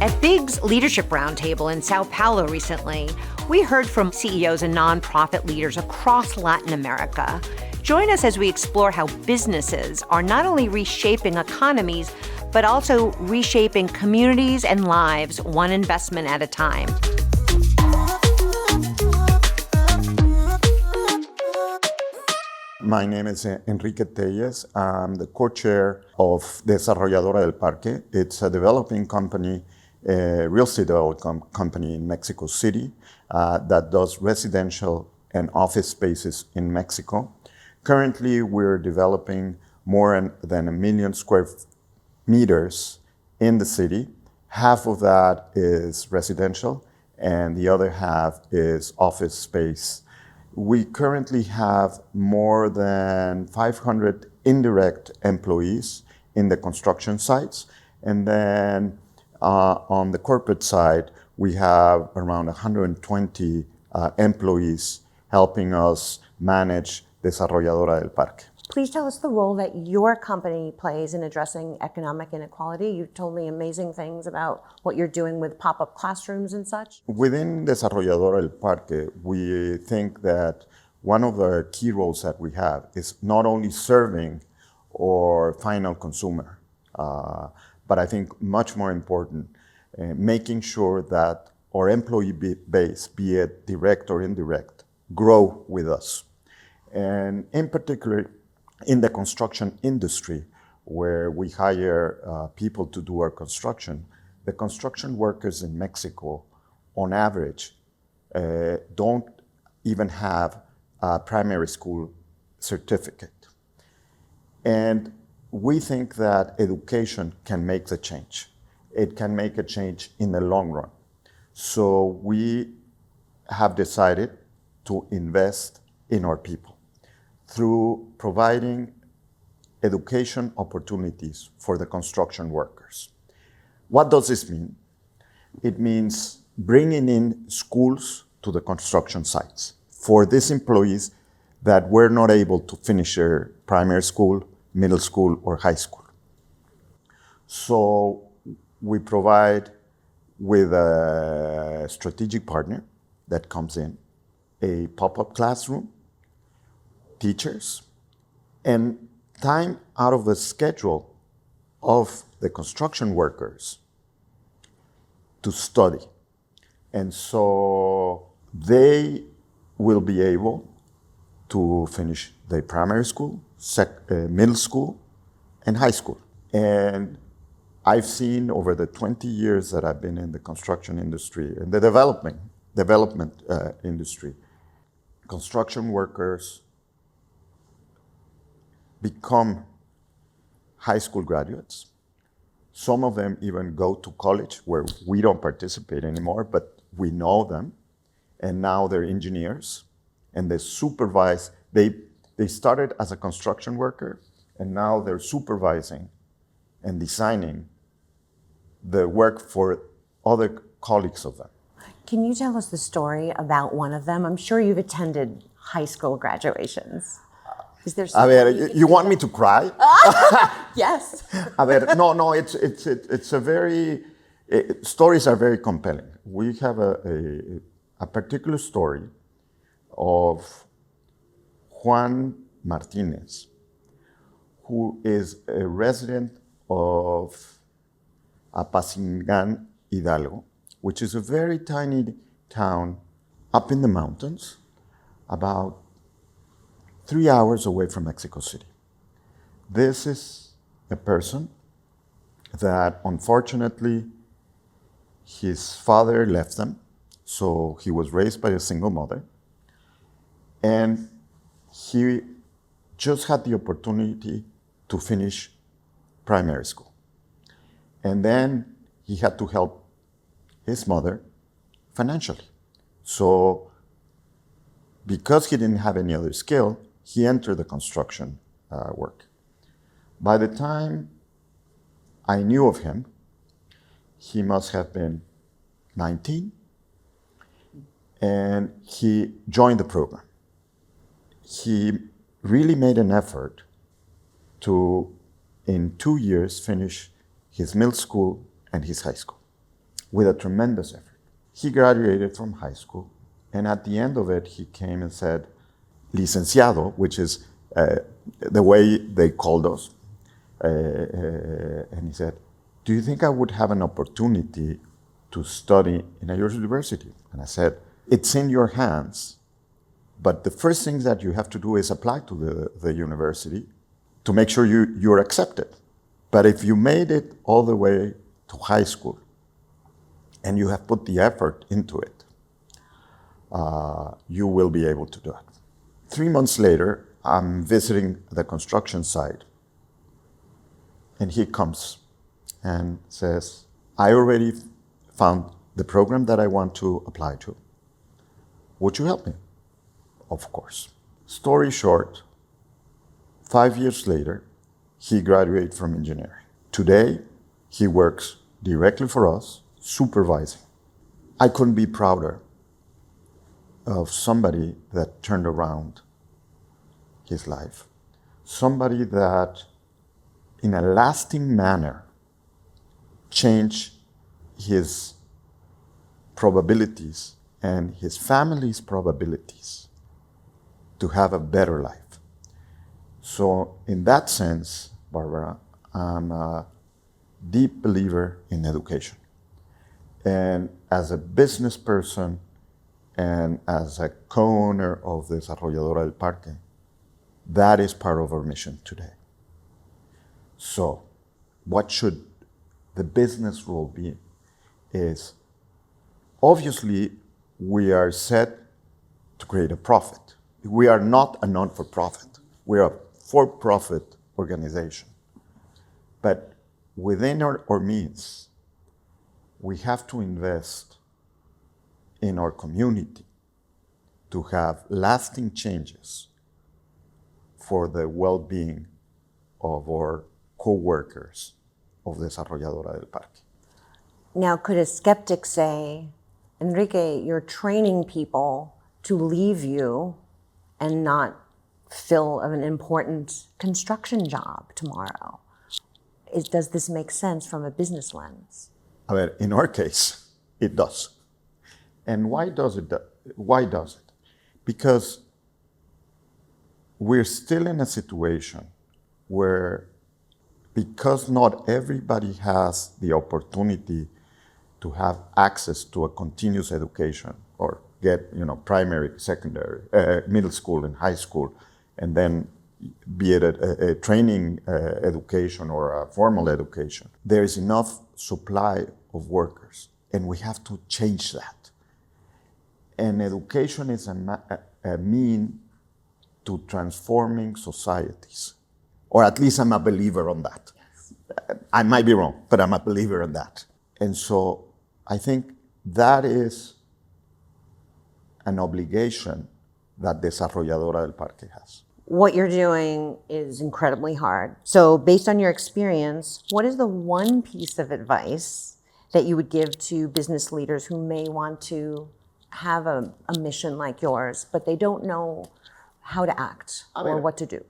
At Big's Leadership Roundtable in Sao Paulo recently, we heard from CEOs and nonprofit leaders across Latin America. Join us as we explore how businesses are not only reshaping economies, but also reshaping communities and lives, one investment at a time. My name is Enrique Téllez. I'm the co-chair of Desarrolladora del Parque. It's a developing company, a real estate development company in Mexico City that does residential and office spaces in Mexico. Currently, we're developing more than 1 million square meters in the city. Half of that is residential, and the other half is office space. We currently have more than 500 indirect employees in the construction sites. And then on the corporate side, we have around 120 employees helping us manage Desarrolladora del Parque. Please tell us the role that your company plays in addressing economic inequality. You've told me amazing things about what you're doing with pop-up classrooms and such. Within Desarrolladora del Parque, we think that one of the key roles that we have is not only serving our final consumer, but I think much more important, making sure that our employee base, be it direct or indirect, grow with us. And in particular, in the construction industry, where we hire people to do our construction, the construction workers in Mexico, on average, don't even have a primary school certificate. And we think that education can make the change. It can make a change in the long run. So we have decided to invest in our people through providing education opportunities for the construction workers. What does this mean? It means bringing in schools to the construction sites for these employees that were not able to finish their primary school, middle school, or high school. So we provide with a strategic partner that comes in, a pop-up classroom, teachers, and time out of the schedule of the construction workers to study. And so they will be able to finish their primary school, middle school, and high school. And I've seen over the 20 years that I've been in the construction industry and the development industry, construction workers become high school graduates. Some of them even go to college where we don't participate anymore, but we know them. And now they're engineers and they supervise. They started as a construction worker and now they're supervising and designing the work for other colleagues of them. Can you tell us the story about one of them? I'm sure you've attended high school graduations. Is there something you want me to cry? Yes. No, it's a very, stories are very compelling. We have a particular story of Juan Martínez, who is a resident of Apacingan, Hidalgo, which is a very tiny town up in the mountains, about 3 hours away from Mexico City. This is a person that unfortunately his father left them, so he was raised by a single mother, and he just had the opportunity to finish primary school. And then he had to help his mother financially. So because he didn't have any other skill, he entered the construction work. By the time I knew of him, he must have been 19, and he joined the program. He really made an effort to, in 2 years, finish his middle school and his high school. with a tremendous effort. He graduated from high school, and at the end of it, he came and said, licenciado, which is the way they called us. And he said, do you think I would have an opportunity to study in a university? And I said, it's in your hands, but the first thing that you have to do is apply to the university to make sure you're accepted. But if you made it all the way to high school and you have put the effort into it, you will be able to do it. 3 months later, I'm visiting the construction site, and he comes and says, I already found the program that I want to apply to. Would you help me? Of course. Story short, 5 years later, he graduated from engineering. Today, he works directly for us, supervising. I couldn't be prouder of somebody that turned around his life. Somebody that, in a lasting manner, changed his probabilities and his family's probabilities to have a better life. So in that sense, Barbara, I'm a deep believer in education. And as a business person and as a co-owner of Desarrolladora del Parque, that is part of our mission today. So what should the business role be is, obviously, we are set to create a profit. We are not a non-for-profit. We are a for-profit organization. But within our means, we have to invest in our community to have lasting changes for the well-being of our co-workers of Desarrolladora del Parque. Now, could a skeptic say, Enrique, you're training people to leave you and not fill an important construction job tomorrow? Does this make sense from a business lens? I mean, in our case, it does. And why does it? Why does it? Because we're still in a situation where, because not everybody has the opportunity to have access to a continuous education or get, primary, secondary, middle school and high school, and then be it a training education or a formal education, there is enough supply of workers, and we have to change that. And education is a mean to transforming societies, or at least I'm a believer on that. I might be wrong, but I'm a believer in that. And so I think that is an obligation that Desarrolladora del Parque has. What you're doing is incredibly hard. So based on your experience, what is the one piece of advice that you would give to business leaders who may want to have a mission like yours, but they don't know how to act or what to do?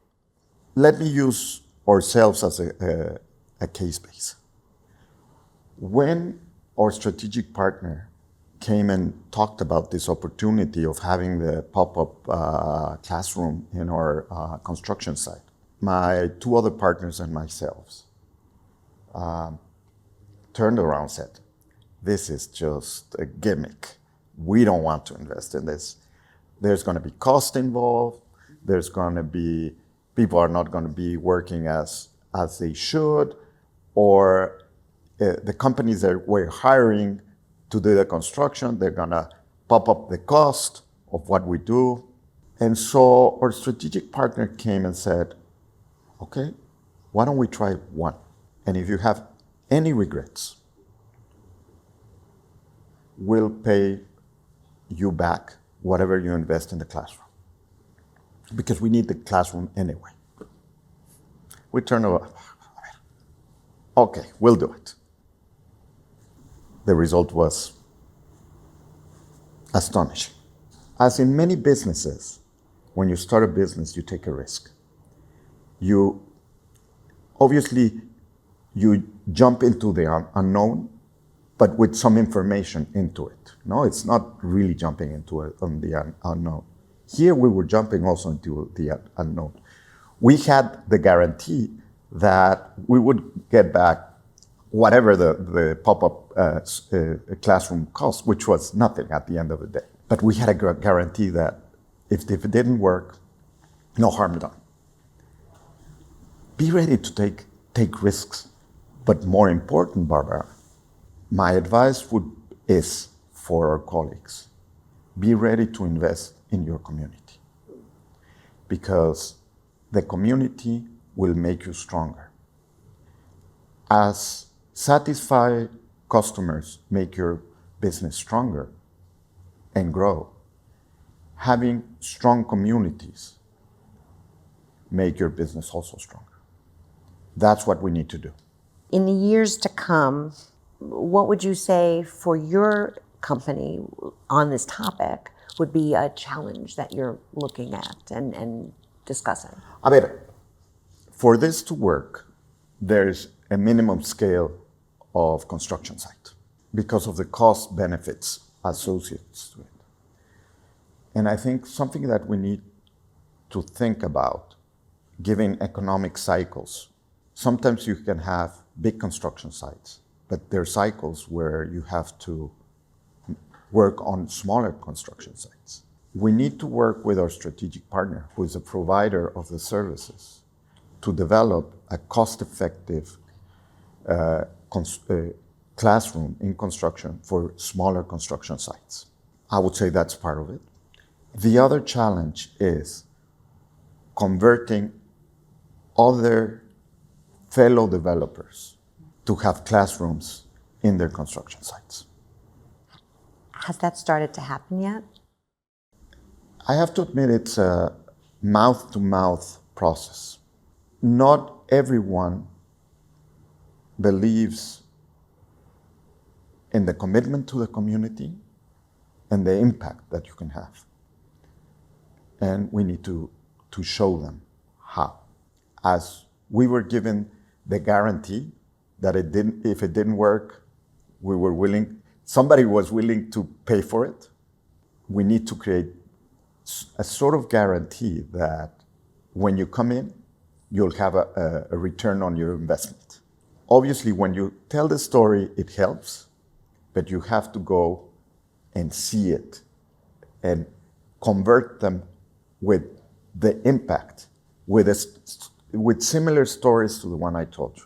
Let me use ourselves as a case base. When our strategic partner came and talked about this opportunity of having the pop-up classroom in our construction site, my two other partners and myself turned around and said, this is just a gimmick. We don't want to invest in this. There's going to be cost involved. There's going to be, people are not going to be working as they should, or the companies that we're hiring to do the construction, they're going to pop up the cost of what we do. And so our strategic partner came and said, okay, why don't we try one? And if you have any regrets, we'll pay you back whatever you invest in the classroom, because we need the classroom anyway. We turn over, okay, we'll do it. The result was astonishing. As in many businesses, when you start a business, you take a risk. Obviously, you jump into the unknown, but with some information into it. No, it's not really jumping into it on the unknown. Here we were jumping also into the unknown. We had the guarantee that we would get back whatever the pop-up classroom cost, which was nothing at the end of the day. But we had a guarantee that if it didn't work, no harm done. Be ready to take risks. But more important, Barbara, my advice is for our colleagues, be ready to invest in your community, because the community will make you stronger. As satisfied customers make your business stronger and grow, having strong communities make your business also stronger. That's what we need to do. In the years to come, what would you say for your company on this topic would be a challenge that you're looking at and discussing? A ver, for this to work, there's a minimum scale of construction site because of the cost benefits associated to it. And I think something that we need to think about, given economic cycles, sometimes you can have big construction sites, but there are cycles where you have to work on smaller construction sites. We need to work with our strategic partner, who is a provider of the services, to develop a cost-effective classroom in construction for smaller construction sites. I would say that's part of it. The other challenge is converting other fellow developers to have classrooms in their construction sites. Has that started to happen yet? I have to admit it's a mouth-to-mouth process. Not everyone believes in the commitment to the community and the impact that you can have. And we need to show them how. As we were given the guarantee that if it didn't work, somebody was willing to pay for it. We need to create a sort of guarantee that when you come in, you'll have a return on your investment. Obviously, when you tell the story, it helps, but you have to go and see it and convert them with the impact, with similar stories to the one I told you.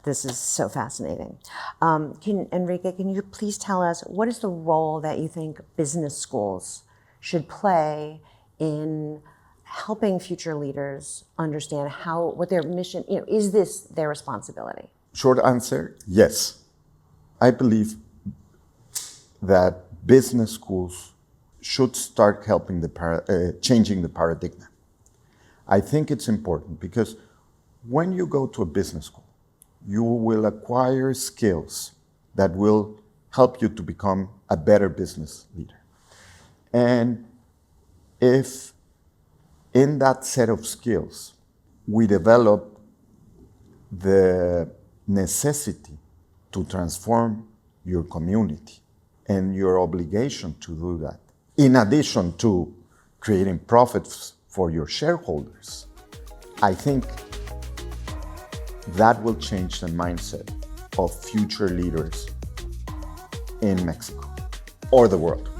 This is so fascinating. Enrique, can you please tell us what is the role that you think business schools should play in helping future leaders understand what their mission, is this their responsibility? Short answer, yes. I believe that business schools should start helping changing the paradigm. I think it's important because when you go to a business school, you will acquire skills that will help you to become a better business leader. And if in that set of skills, we develop the necessity to transform your community and your obligation to do that, in addition to creating profits for your shareholders, I think that will change the mindset of future leaders in Mexico or the world,